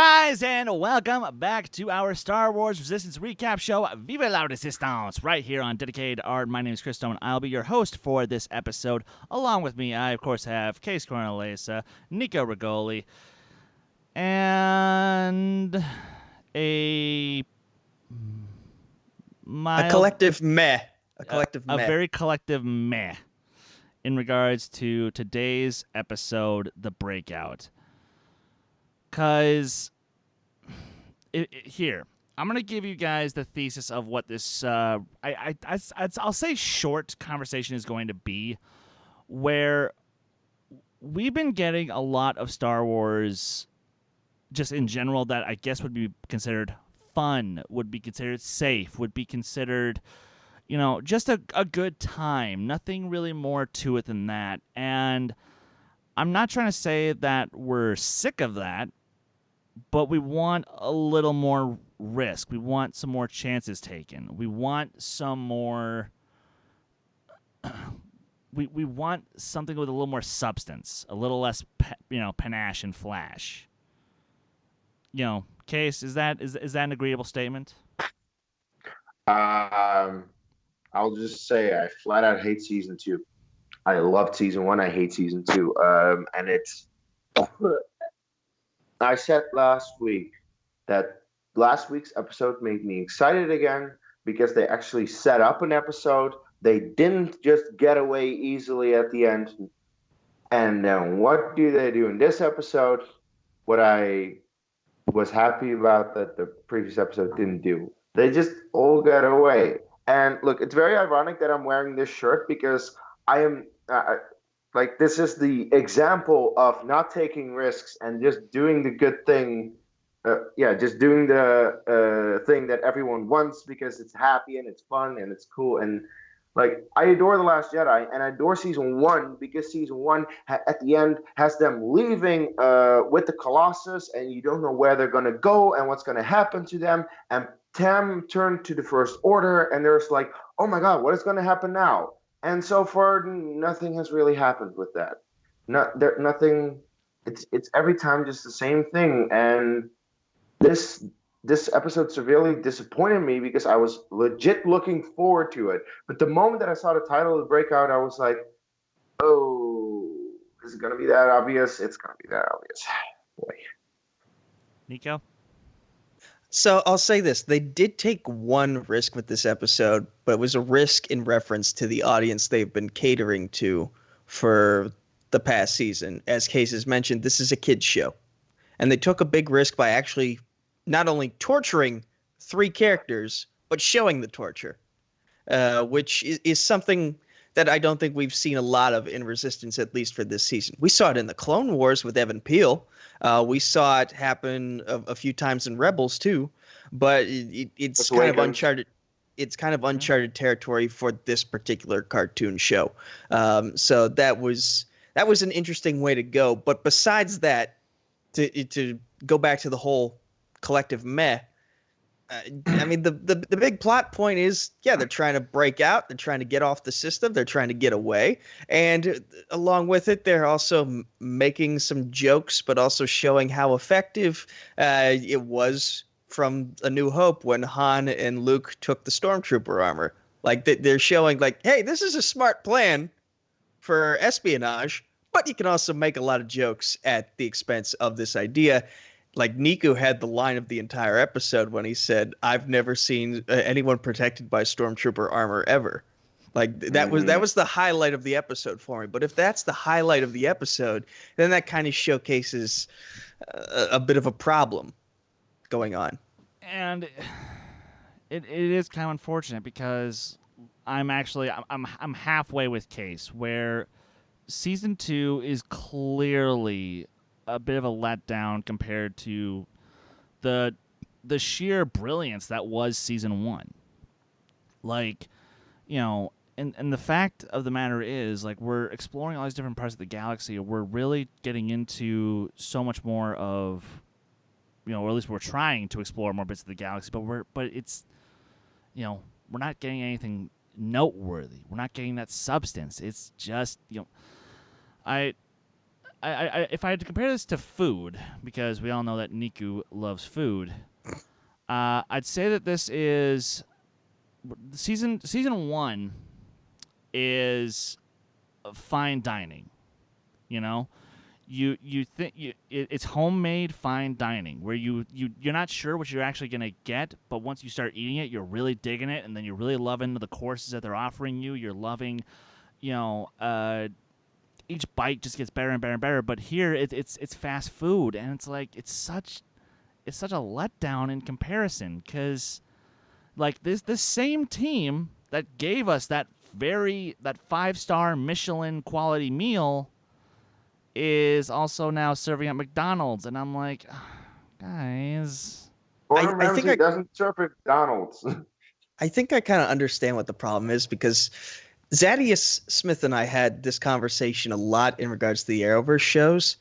guys, and welcome back to our Star Wars Resistance recap show, Vive la Resistance, right here on Dedicated Art. My name is Chris Stone, and I'll be your host for this episode. Along with me, I, of course, have Case Cornelesa, Nico Rigoli, and a collective meh. A very collective meh in regards to today's episode, The Breakout. Because here, I'm going to give you guys the thesis of what this, I'll say short conversation is going to be, where we've been getting a lot of Star Wars just in general that I guess would be considered fun, would be considered safe, would be considered, just a good time. Nothing really more to it than that. And I'm not trying to say that we're sick of that, but we want a little more risk. We want some more chances taken. We want some more... we want something with a little more substance, a little less, panache and flash. Case, is that an agreeable statement? I'll just say I flat out hate season 2. I loved season 1. I hate season 2. And it's... I said last week that last week's episode made me excited again because they actually set up an episode. They didn't just get away easily at the end. And then what do they do in this episode? What I was happy about that the previous episode didn't do. They just all got away. And look, it's very ironic that I'm wearing this shirt because I am... this is the example of not taking risks and just doing the good thing. Just doing the thing that everyone wants because it's happy and it's fun and it's cool. And I adore The Last Jedi and I adore season 1 because season 1 at the end has them leaving with the Colossus and you don't know where they're going to go and what's going to happen to them. And Tam turned to the First Order and there's oh my God, what is going to happen now? And so far, nothing has really happened with that. Nothing. It's every time just the same thing. And this episode severely disappointed me because I was legit looking forward to it. But the moment that I saw the title of the Breakout, I was like, "Oh, is it gonna be that obvious? It's gonna be that obvious." Boy. Nico? So I'll say this. They did take one risk with this episode, but it was a risk in reference to the audience they've been catering to for the past season. As Case has mentioned, this is a kid's show. And they took a big risk by actually not only torturing 3 characters, but showing the torture, which is something that I don't think we've seen a lot of in Resistance, at least for this season. We saw it in the Clone Wars with Evan Peel. We saw it happen a few times in Rebels too, but it's kind of uncharted. It's kind of uncharted territory for this particular cartoon show. So that was an interesting way to go. But besides that, to go back to the whole collective meh. I mean, the big plot point is, they're trying to break out. They're trying to get off the system. They're trying to get away. And along with it, they're also making some jokes, but also showing how effective it was from A New Hope when Han and Luke took the Stormtrooper armor. They're showing hey, this is a smart plan for espionage, but you can also make a lot of jokes at the expense of this idea. Nico had the line of the entire episode when he said, "I've never seen anyone protected by Stormtrooper armor ever." That was the highlight of the episode for me. But if that's the highlight of the episode, then that kind of showcases a bit of a problem going on. And it is kind of unfortunate because I'm halfway with Case, where season 2 is clearly a bit of a letdown compared to the sheer brilliance that was season 1. And the fact of the matter is, we're exploring all these different parts of the galaxy. We're really getting into so much more of, or at least we're trying to explore more bits of the galaxy, but it's, we're not getting anything noteworthy. We're not getting that substance. It's just, if I had to compare this to food, because we all know that Niku loves food, I'd say that this is season 1 is fine dining. You know, you think it's homemade fine dining where you're not sure what you're actually gonna get, but once you start eating it, you're really digging it, and then you're really loving the courses that they're offering you. You're loving, each bite just gets better and better and better. But here it's fast food, and it's like it's such a letdown in comparison, because like this same team that gave us that 5-star Michelin quality meal is also now serving at McDonald's, and I'm like, guys. Gordon I think Ramsay doesn't serve at McDonald's. I think I kind of understand what the problem is, because Zadius Smith and I had this conversation a lot in regards to the Arrowverse shows.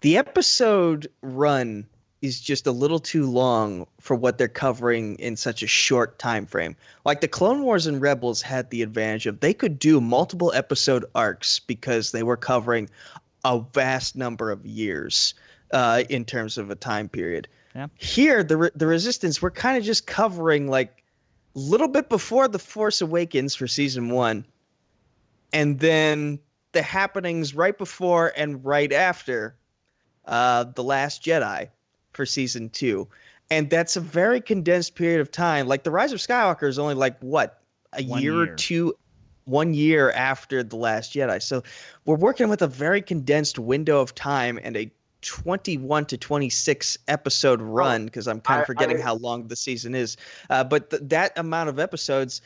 The episode run is just a little too long for what they're covering in such a short time frame. Like the Clone Wars and Rebels had the advantage of they could do multiple episode arcs because they were covering a vast number of years in terms of a time period. Yeah. Here, the Resistance, we're kind of just covering like a little bit before The Force Awakens for season 1, and then the happenings right before and right after The Last Jedi for season 2. And that's a very condensed period of time. Like The Rise of Skywalker is only like what, a 1 year or year. 2, 1 year after The Last Jedi. So we're working with a very condensed window of time and a 21 to 26 episode run, because I'm kind of forgetting how long the season is. But that amount of episodes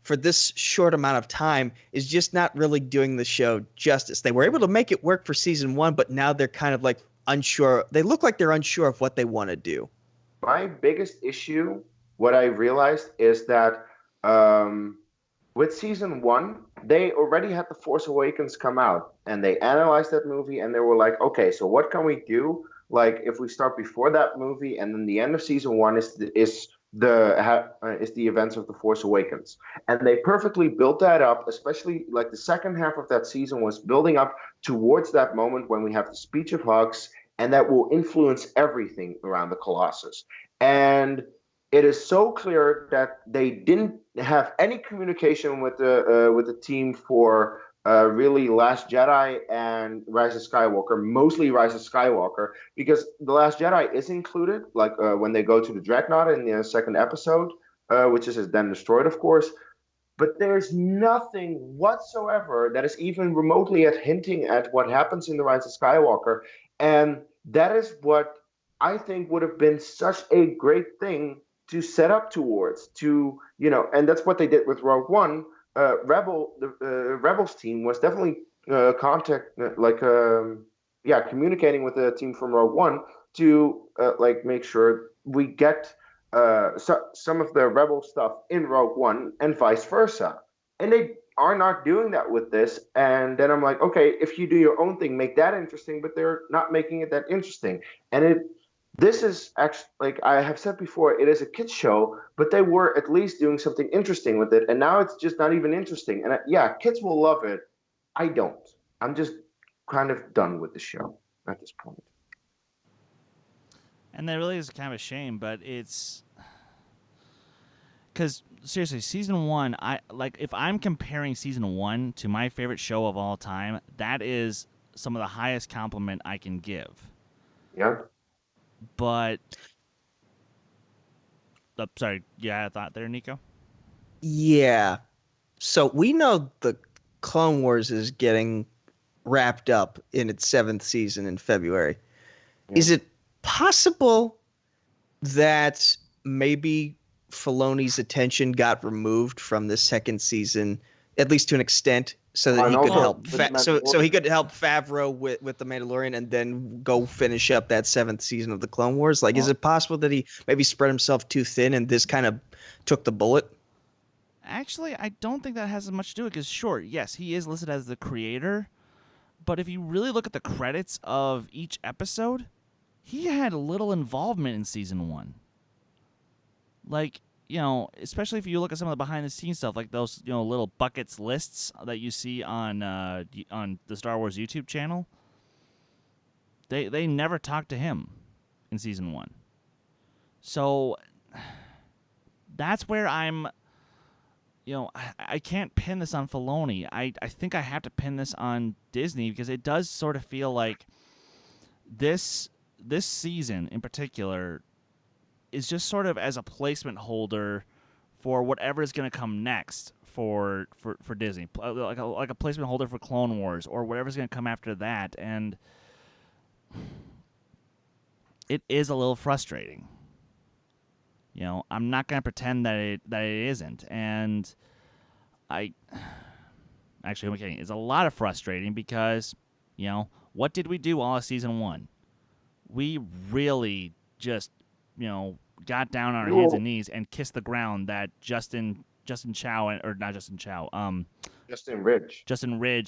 for this short amount of time is just not really doing the show justice. They were able to make it work for season 1, but now they're kind of like unsure. They look like they're unsure of what they want to do. My biggest issue, what I realized, is that with season 1, they already had The Force Awakens come out, and they analyzed that movie, and they were like, okay, so what can we do? Like, if we start before that movie, and then the end of season 1 is the events of The Force Awakens, and they perfectly built that up. Especially like the second half of that season was building up towards that moment when we have the speech of Hux, and that will influence everything around the Colossus. And it is so clear that they didn't have any communication with the team for really Last Jedi and Rise of Skywalker, mostly Rise of Skywalker, because The Last Jedi is included, like when they go to the Dreadnought in the second episode, which is then destroyed, of course. But there's nothing whatsoever that is even remotely at hinting at what happens in The Rise of Skywalker. And that is what I think would have been such a great thing to set up towards, and that's what they did with Rogue One. The Rebels team was definitely communicating with the team from Rogue One to make sure we get some of the Rebel stuff in Rogue One and vice versa. And they are not doing that with this. And then I'm like, okay, if you do your own thing, make that interesting, but they're not making it that interesting. And this is actually, like I have said before, it is a kids show, but they were at least doing something interesting with it. And now it's just not even interesting. And kids will love it. I don't. I'm just kind of done with the show at this point. And that really is kind of a shame, but it's because seriously, season 1, if I'm comparing season 1 to my favorite show of all time, that is some of the highest compliment I can give. Yeah. But, sorry, you had a thought there, Nico? Yeah. So we know the Clone Wars is getting wrapped up in its 7th season in February. Yeah. Is it possible that maybe Filoni's attention got removed from the 2nd season, at least to an extent, so that he could help so he could help Favreau with the Mandalorian and then go finish up that 7th season of the Clone Wars? Like, is it possible that he maybe spread himself too thin and this kind of took the bullet? Actually, I don't think that has as much to do with it, because sure, yes, he is listed as the creator, but if you really look at the credits of each episode, he had little involvement in season 1. Like, especially if you look at some of the behind-the-scenes stuff, like those, little buckets lists that you see on the Star Wars YouTube channel. They never talked to him in season 1. So that's where I'm, I can't pin this on Filoni. I think I have to pin this on Disney because it does sort of feel like this season in particular is just sort of as a placement holder for whatever is going to come next for Disney, like a placement holder for Clone Wars or whatever's going to come after that, and it is a little frustrating. I'm not going to pretend that it isn't, and actually, I'm kidding. It's a lot of frustrating because, what did we do all of season 1? We really just, got down on our hands and knees and kissed the ground that Justin Ridge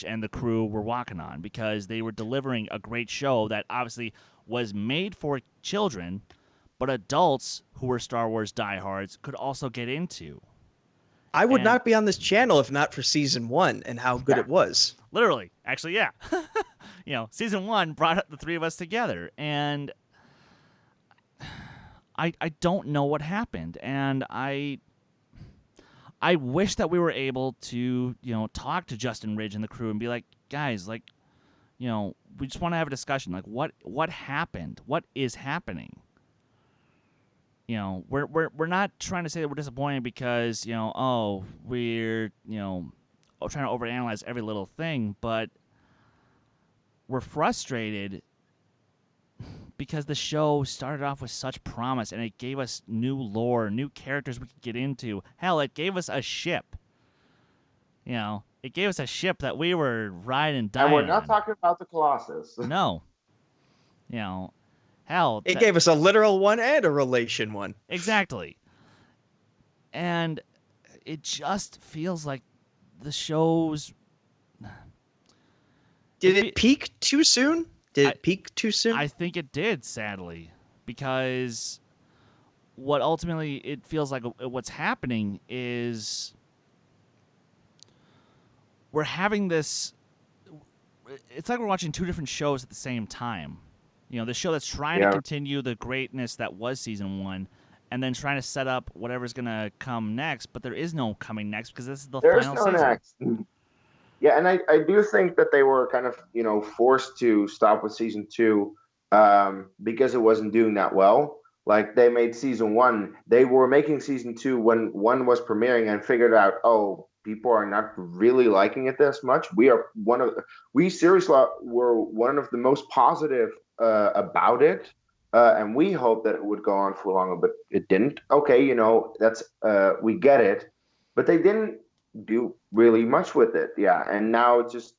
and the crew were walking on, because they were delivering a great show that obviously was made for children, but adults who were Star Wars diehards could also get into. I would not be on this channel if not for season 1 and how good it was. Literally. Actually, yeah. Season 1 brought the three of us together, and I don't know what happened, and I wish that we were able to, talk to Justin Ridge and the crew and be like, guys, like, we just want to have a discussion. Like, what happened? What is happening? We're not trying to say that we're disappointed because, we're, trying to overanalyze every little thing, but we're frustrated because the show started off with such promise, and it gave us new lore, new characters we could get into. Hell, it gave us a ship. It gave us a ship that we were riding and dying on. And we're not on. talking about the Colossus. No. Hell. It gave us a literal one and a relation one. Exactly. And it just feels like the show's... Did it peak too soon? I think it did, sadly, because what ultimately it feels like what's happening is we're having this... It's like we're watching two different shows at the same time. The show that's trying to continue the greatness that was season 1, and then trying to set up whatever's going to come next, but there is no coming next because this is the final season. Next. Yeah, and I do think that they were kind of, forced to stop with season 2 because it wasn't doing that well. Like, they made season 1. They were making season 2 when 1 was premiering and figured out, people are not really liking it this much. We seriously were one of the most positive about it, and we hoped that it would go on for longer, but it didn't. Okay, that's we get it, but they didn't do really much with it. Yeah, and now it's just,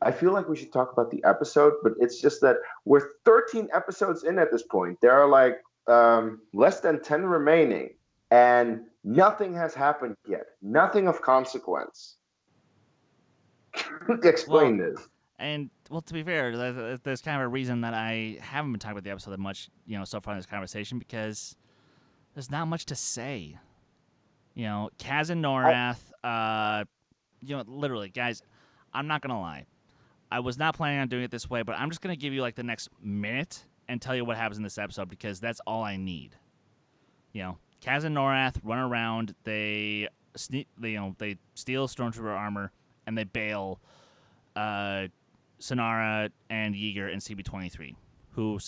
I feel like we should talk about the episode, but it's just that we're 13 episodes in at this point. There are like less than 10 remaining, and nothing has happened yet. Nothing of consequence. Explain this. And, to be fair, there's kind of a reason that I haven't been talking about the episode that much, so far in this conversation, because there's not much to say. Kaz and Norath, literally, guys, I'm not going to lie. I was not planning on doing it this way, but I'm just going to give you, like, the next minute and tell you what happens in this episode, because that's all I need. Kaz and Norath run around, they steal Stormtrooper armor, and they bail Sonara and Yeager and CB-23, who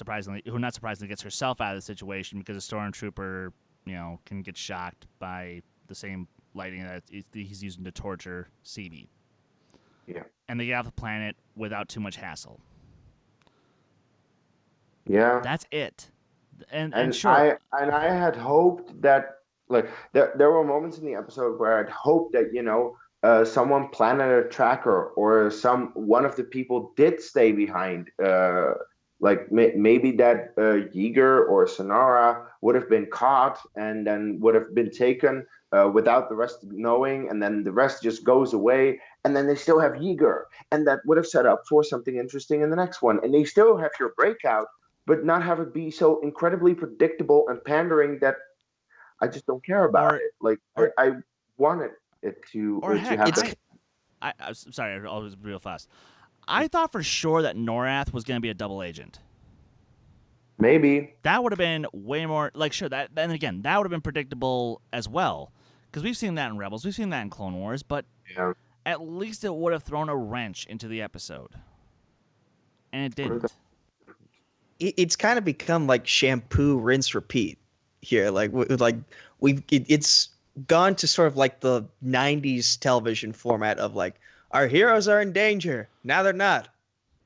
not surprisingly gets herself out of the situation because a Stormtrooper, can get shocked by the same lighting that he's using to torture CB. Yeah. And they get off the planet without too much hassle. Yeah. That's it. And sure. I had hoped that, like, there were moments in the episode where I'd hoped that, someone planted a tracker, or one of the people did stay behind. Like maybe that Yeager or Sonara would have been caught and then would have been taken without the rest knowing, and then the rest just goes away, and then they still have Yeager, and that would have set up for something interesting in the next one. And they still have your Breakout, but not have it be so incredibly predictable and pandering that I just don't care about it. Like, I wanted it to happen. I'm sorry, I'll just real fast. I thought for sure that Norath was going to be a double agent. Maybe. That would have been way more like sure that then again that would have been predictable as well because we've seen that in Rebels, we've seen that in Clone Wars, but Yeah. at least it would have thrown a wrench into the episode, and it didn't. It's kind of become like shampoo, rinse, repeat here. It's gone to sort of like the 90s television format of like, our heroes are in danger. Now they're not.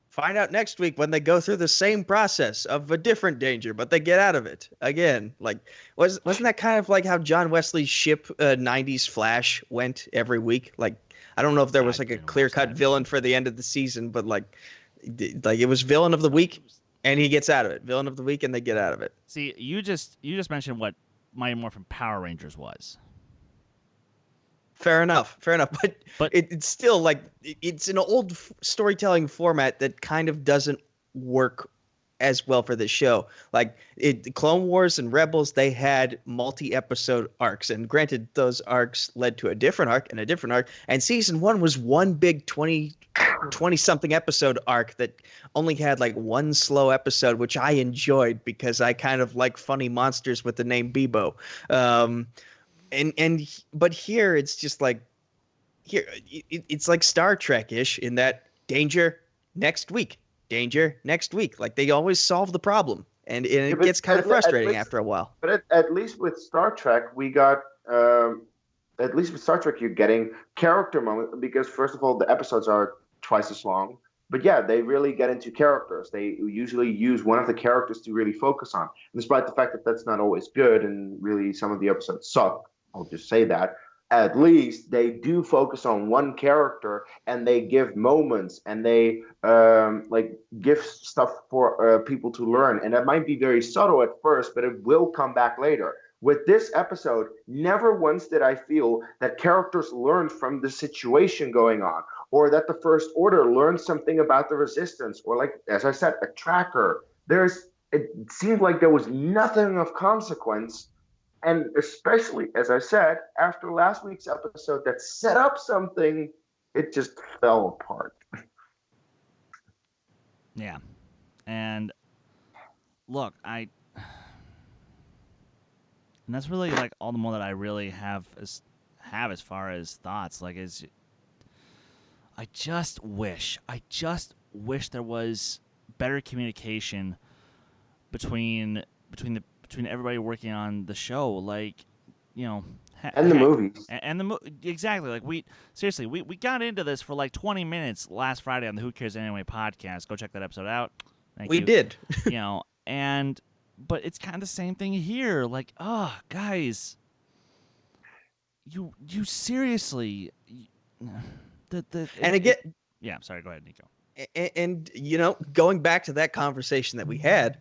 Find out next week when they go through the same process of a different danger, but they get out of it again. Like, wasn't that kind of like how John Wesley's ship 90s Flash went every week? Like, I don't know if there was like a clear-cut villain for the end of the season, but like it was villain of the week and he gets out of it. Villain of the week and they get out of it. See, you just mentioned what Mighty Morphin Power Rangers was. Fair enough. But it's still like it's an old storytelling format that kind of doesn't work as well for this show. Like Clone Wars and Rebels, they had multi-episode arcs, and granted, those arcs led to a different arc and a different arc. And season 1 was one big 20 something episode arc that only had like one slow episode, which I enjoyed because I kind of like funny monsters with the name Bebo. But here it's just like it's like Star Trek-ish in that danger next week. Like they always solve the problem, and it gets kind of frustrating after a while. But at least with Star Trek, we got at least with Star Trek, you're getting character moments because first of all, the episodes are twice as long. But yeah, they really get into characters. They usually use one of the characters to really focus on, and despite the fact that that's not always good, and really some of the episodes suck. I'll just say that. At least they do focus on one character and they give moments and they give stuff for people to learn. And that might be very subtle at first, but it will come back later. With this episode, never once did I feel that characters learned from the situation going on, or that the First Order learned something about the Resistance, or like, as I said, a tracker. It seemed like there was nothing of consequence. And especially, as I said, after last week's episode that set up something, it just fell apart. Yeah. And look, and that's really like all the more that I really have as far as thoughts. Like, I just wish there was better communication between everybody working on the show, like, you know, and the movies, and exactly. Like we got into this for like 20 minutes last Friday on the Who Cares Anyway podcast. Go check that episode out. We did, you know, but it's kind of the same thing here. Like, guys, you seriously, yeah. Sorry, go ahead, Nico. And you know, going back to that conversation that we had,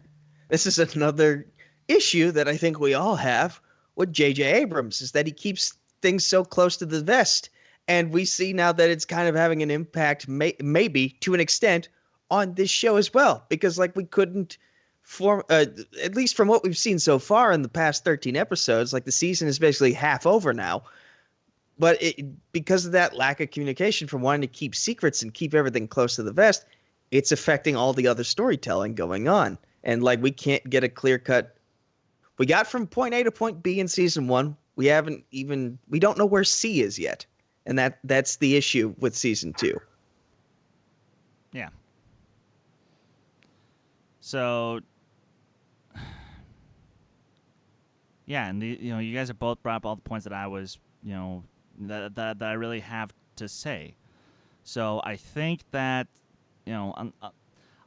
this is another issue that I think we all have with J.J. Abrams, is that he keeps things so close to the vest. And we see now that it's kind of having an impact, maybe to an extent, on this show as well. Because like we couldn't form, at least from what we've seen so far in the past 13 episodes, like the season is basically half over now. But because of that lack of communication from wanting to keep secrets and keep everything close to the vest, it's affecting all the other storytelling going on. And like we can't get a clear cut. We got from point A to point B in season 1. We don't know where C is yet. And that's the issue with season 2. Yeah. So yeah, and you guys have both brought up all the points that I was, that I really have to say. So I think that,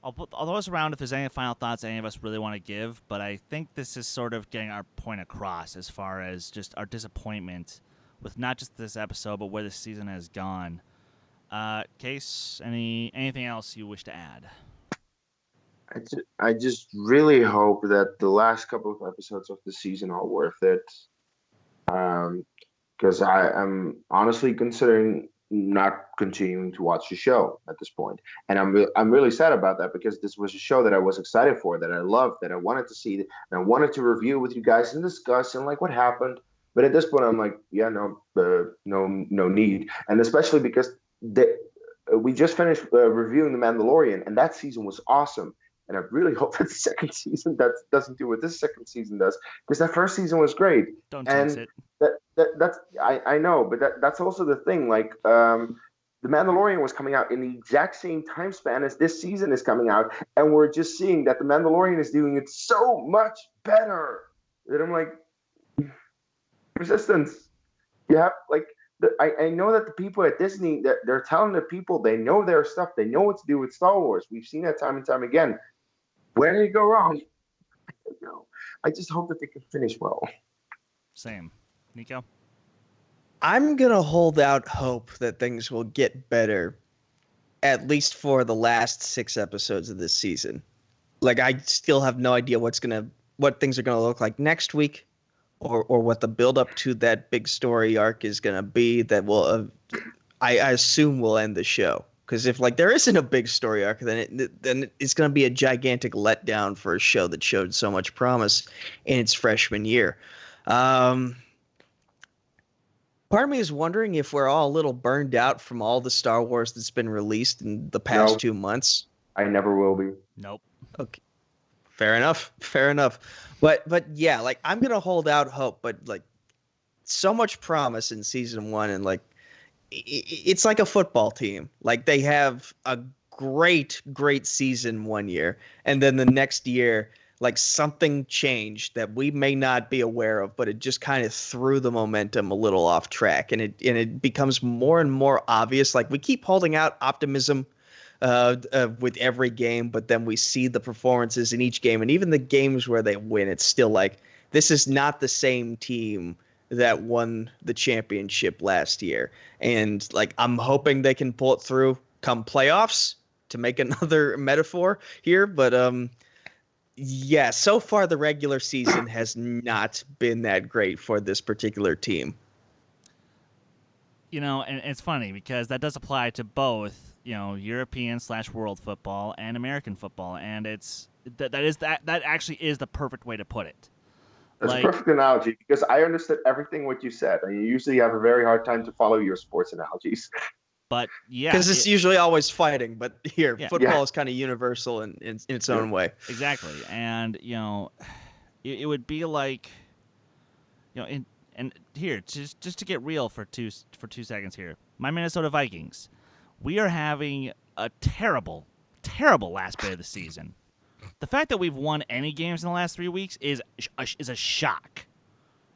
I'll throw us around if there's any final thoughts any of us really want to give, but I think this is sort of getting our point across as far as just our disappointment with not just this episode, but where this season has gone. Case, anything else you wish to add? I just really hope that the last couple of episodes of the season are worth it. Because I am honestly considering not continuing to watch the show at this point, and I'm really sad about that, because this was a show that I was excited for, that I loved, that I wanted to see, and I wanted to review with you guys and discuss and like what happened. But at this point, I'm like, yeah, no need, and especially because we just finished reviewing The Mandalorian, and that season was awesome. And I really hope that the second season doesn't do what this second season does, because that first season was great. Don't jinx And it. that's I know, but that's also the thing. Like, The Mandalorian was coming out in the exact same time span as this season is coming out, and we're just seeing that The Mandalorian is doing it so much better. That I'm like, Resistance. You have like I know that the people at Disney, that they're telling the people they know their stuff, they know what to do with Star Wars. We've seen that time and time again. Where did it go wrong? I don't know. I just hope that they can finish well. Same. Nico? I'm going to hold out hope that things will get better, at least for the last 6 episodes of this season. Like, I still have no idea what things are going to look like next week, or what the build up to that big story arc is going to be that will, I assume, will end the show. Because if there isn't a big story arc, then it's going to be a gigantic letdown for a show that showed so much promise in its freshman year. Part of me is wondering if we're all a little burned out from all the Star Wars that's been released in the past 2 months. I never will be. Nope. Okay. Fair enough. But yeah, I'm going to hold out hope, but so much promise in season 1, and it's like a football team. They have a great season 1 year, and then the next year something changed that we may not be aware of, but it just kind of threw the momentum a little off track, and it becomes more and more obvious. We keep holding out optimism with every game, but then we see the performances in each game, and even the games where they win, it's still this is not the same team that won the championship last year. And I'm hoping they can pull it through come playoffs, to make another metaphor here. But yeah, so far the regular season has not been that great for this particular team. And it's funny because that does apply to both, European/world football and American football, and that actually is the perfect way to put it. That's a perfect analogy, because I understood everything what you said, and you usually have a very hard time to follow your sports analogies. But yeah, because it's usually always fighting. But here, football is kind of universal in its own way. Exactly, and it would be like, and here, just to get real for 2 seconds here, my Minnesota Vikings, we are having a terrible last bit of the season. The fact that we've won any games in the last 3 weeks is a shock.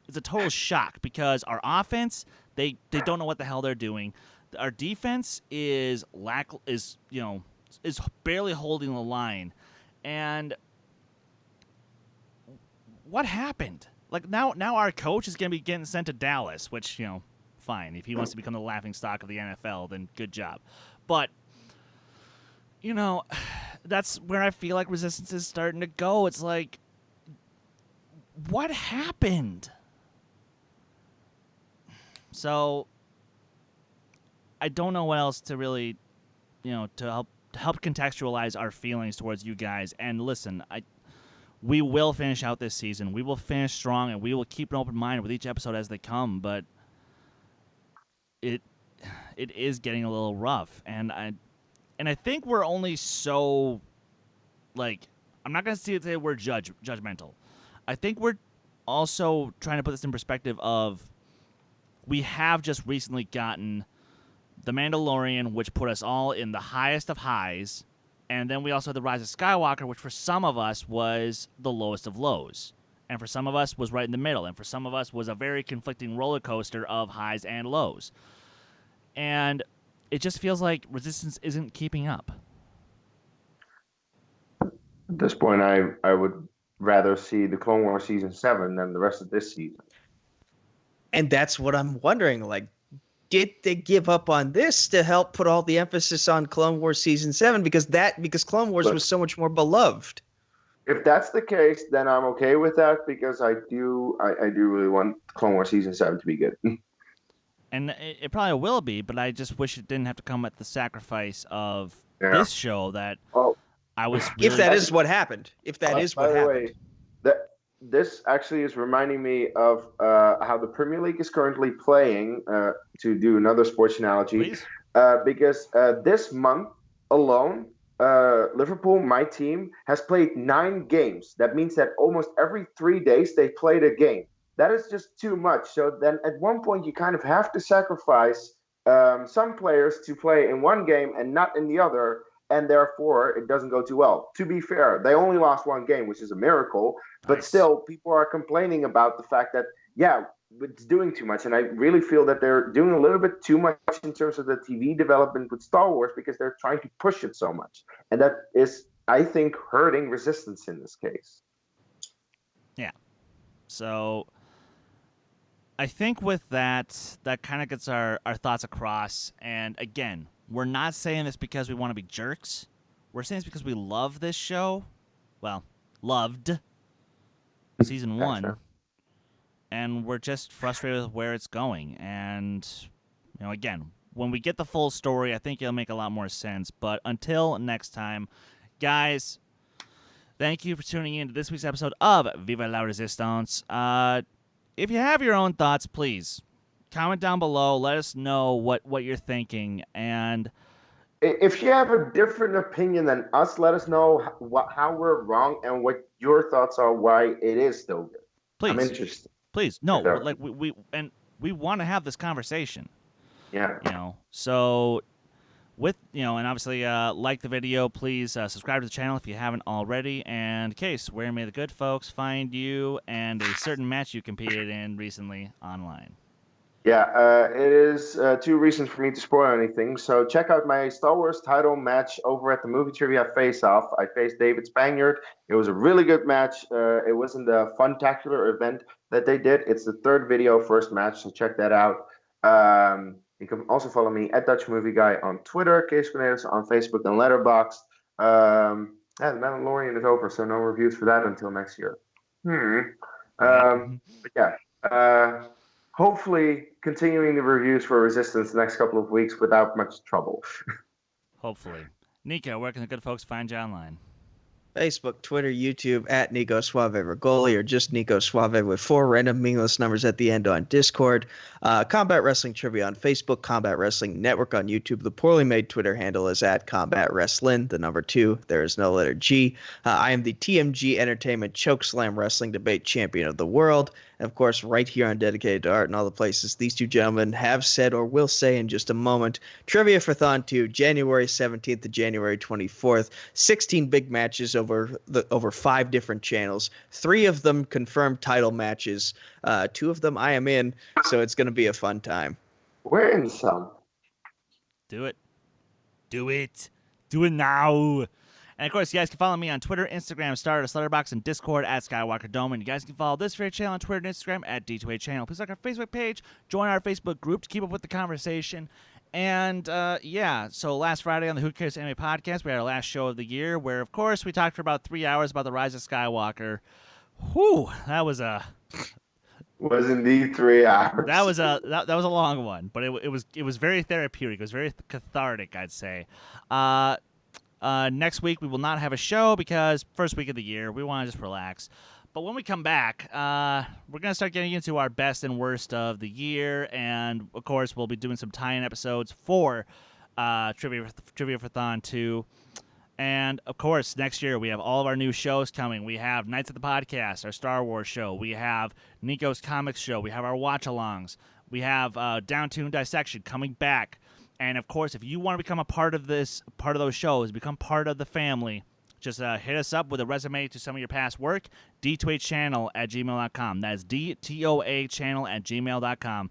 It's a total shock, because our offense, they don't know what the hell they're doing. Our defense is barely holding the line, and what happened? Now our coach is going to be getting sent to Dallas, which fine, if he wants to become the laughingstock of the NFL, then good job. But that's where I feel like Resistance is starting to go. It's what happened? So I don't know what else to really, to help contextualize our feelings towards you guys. And listen, we will finish out this season. We will finish strong, and we will keep an open mind with each episode as they come. But it is getting a little rough, and I think we're only so, I'm not going to say we're judgmental. I think we're also trying to put this in perspective of, we have just recently gotten The Mandalorian, which put us all in the highest of highs, and then we also had The Rise of Skywalker, which for some of us was the lowest of lows, and for some of us was right in the middle, and for some of us was a very conflicting roller coaster of highs and lows. And it just feels like Resistance isn't keeping up. At this point, I would rather see the Clone Wars season 7 than the rest of this season. And that's what I'm wondering. Did they give up on this to help put all the emphasis on Clone Wars season 7? Because Clone Wars was so much more beloved. If that's the case, then I'm okay with that, because I do really want Clone Wars season 7 to be good. And it probably will be, but I just wish it didn't have to come at the sacrifice of this show that I was really... If that is what happened. If that is what happened. By the way, this actually is reminding me of how the Premier League is currently playing, to do another sports analogy. Please? because this month alone, Liverpool, my team, has played 9 games. That means that almost every 3 days they played a game. That is just too much. So then at one point you kind of have to sacrifice some players to play in one game and not in the other, and therefore it doesn't go too well. To be fair, they only lost one game, which is a miracle, but Nice. still people are complaining about the fact that, yeah, it's doing too much. And I really feel that they're doing a little bit too much in terms of the TV development with Star Wars because they're trying to push it so much. And that is, I think, hurting Resistance in this case. Yeah. So I think with that kind of gets our thoughts across. And again, we're not saying this because we want to be jerks. We're saying this because we love this show. Well, loved season Yeah, 1. sure. And we're just frustrated with where it's going. And, again, when we get the full story, I think it'll make a lot more sense. But until next time, guys, thank you for tuning in to this week's episode of Viva la Resistance. If you have your own thoughts, please comment down below. Let us know what you're thinking. And If you have a different opinion than us, let us know how we're wrong and what your thoughts are why it is still good. I'm please, interested. no, Yeah. like we want to have this conversation. Yeah. So with and obviously like the video, please subscribe to the channel if you haven't already. And Case, where may the good folks find you and a certain match you competed in recently online? Yeah, it is too recent for me to spoil anything. So check out my Star Wars title match over at the Movie Trivia Face Off. I faced David Spaniard. It was a really good match. It wasn't the Funtacular event that they did. It's the third video, first match, so check that out. You can also follow me at Dutch Movie Guy on Twitter, Case Cornelius on Facebook and Letterboxd. Yeah, the Mandalorian is over, so no reviews for that until next year. But yeah. Hopefully continuing the reviews for Resistance the next couple of weeks without much trouble. Hopefully. Nico, where can the good folks find you online? Facebook, Twitter, YouTube at Nico Suave Regoli, or just Nico Suave with 4 random meaningless numbers at the end on Discord. Combat Wrestling Trivia on Facebook, Combat Wrestling Network on YouTube. The poorly made Twitter handle is at Combat Wrestling, the number 2. There is no letter G. I am the TMG Entertainment Chokeslam Wrestling Debate Champion of the World. And of course, right here on Dedicated to Art and all the places these two gentlemen have said or will say in just a moment. Trivia for Thon 2, January 17th to January 24th. 16 big matches over 5 different channels. 3 of them confirmed title matches. 2 of them I am in, so it's going to be a fun time. We're in some. Do it. Do it. Do it now. And of course, you guys can follow me on Twitter, Instagram, Stardust, Letterboxd, and Discord at Skywalker Dome. And you guys can follow this very channel on Twitter and Instagram at D2A Channel. Please like our Facebook page, join our Facebook group to keep up with the conversation. And so last Friday on the Who Cares Anime podcast, we had our last show of the year, where of course we talked for about 3 hours about the Rise of Skywalker. Whew, that was indeed 3 hours. That was a long one, but it was very therapeutic. It was very cathartic, I'd say. Next week we will not have a show because first week of the year we want to just relax. But when we come back, we're gonna start getting into our best and worst of the year, and of course we'll be doing some tie-in episodes for Trivia for Thon 2. And of course, next year we have all of our new shows coming. We have Nights at the Podcast, our Star Wars show. We have Nico's Comics show. We have our watch-alongs. We have Down-Tune Dissection coming back. And of course, if you want to become a part of those shows, become part of the family, just hit us up with a resume to some of your past work, d2achannel@gmail.com. That is d2achannel@gmail.com.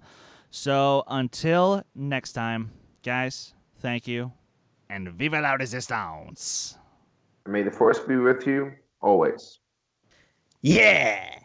So until next time, guys, thank you, and vive la resistance. May the Force be with you always. Yeah!